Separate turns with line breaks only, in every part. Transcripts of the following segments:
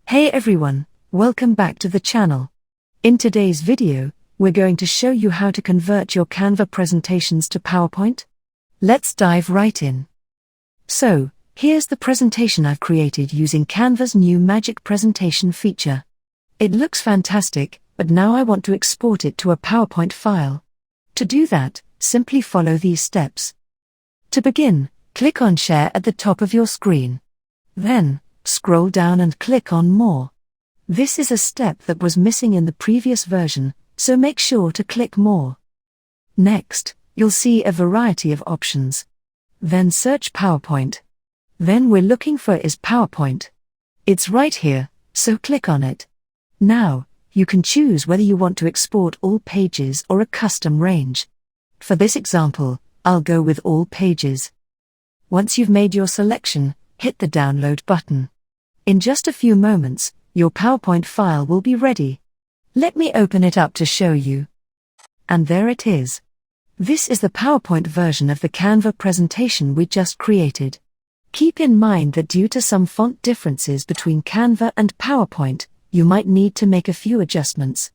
Hey everyone, welcome back to the channel. In today's video, we're going to show you how to convert your Canva presentations to PowerPoint. Let's dive right in. So, here's the presentation I've created using Canva's new Magic Presentation feature. It looks fantastic, but now I want to export it to a PowerPoint file. To do that, simply follow these steps. To begin, click on Share at the top of your screen. Then, scroll down and click on More. This is a step that was missing in the previous version, so make sure to click More. Next, you'll see a variety of options. Then search PowerPoint. Then we're looking for is PowerPoint. It's right here, so click on it. Now, you can choose whether you want to export all pages or a custom range. For this example, I'll go with all pages. Once you've made your selection, hit the download button. In just a few moments, your PowerPoint file will be ready. Let me open it up to show you. And there it is. This is the PowerPoint version of the Canva presentation we just created. Keep in mind that due to some font differences between Canva and PowerPoint, you might need to make a few adjustments.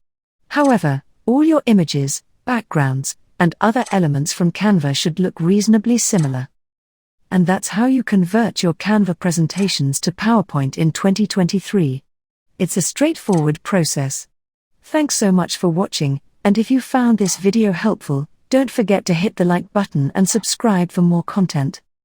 However, all your images, backgrounds, and other elements from Canva should look reasonably similar. And that's how you convert your Canva presentations to PowerPoint in 2023. It's a straightforward process. Thanks so much for watching, and if you found this video helpful, don't forget to hit the like button and subscribe for more content.